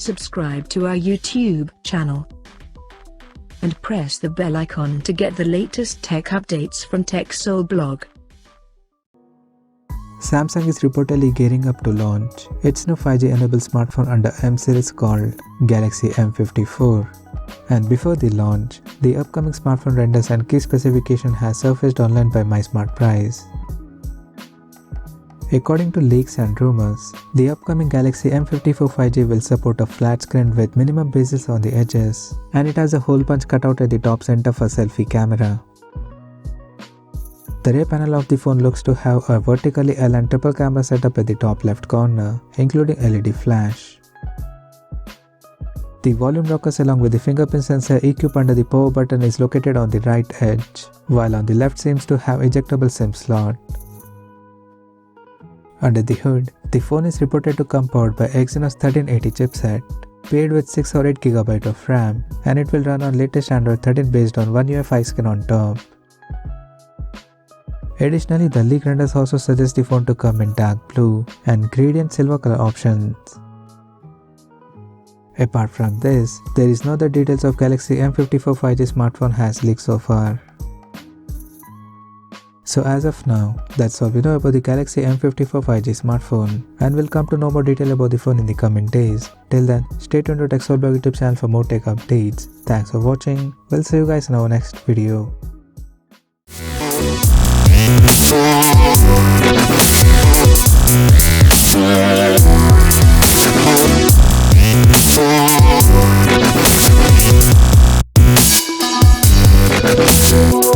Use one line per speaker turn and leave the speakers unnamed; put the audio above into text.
subscribe to our YouTube channel and press the bell icon to get the latest tech updates from TechSole Blog.
Samsung is reportedly gearing up to launch its new 5G-enabled smartphone under M series called Galaxy M54. And before the launch, the upcoming smartphone renders and key specification has surfaced online by MySmartPrice. According to leaks and rumors, the upcoming Galaxy M54 5G will support a flat screen with minimum bezels on the edges, and it has a hole punch cutout at the top center for selfie camera. The rear panel of the phone looks to have a vertically L and triple camera setup at the top left corner, including LED flash. The volume rockers along with the fingerprint sensor EQ under the power button is located on the right edge, while on the left seems to have ejectable SIM slot. Under the hood, the phone is reported to come powered by Exynos 1380 chipset, paired with 6 or 8 GB of RAM, and it will run on latest Android 13 based on One UI 5 skin on top. Additionally, the leak renders also suggest the phone to come in dark blue and gradient silver color options. Apart from this, there is no other details of Galaxy M54 5G smartphone has leaked so far. So as of now, that's all we know about the Galaxy M54 5G smartphone, and we'll come to know more detail about the phone in the coming days. Till then, stay tuned to TechSole Blog YouTube channel for more tech updates. Thanks for watching. We'll see you guys in our next video.
We'll be right back.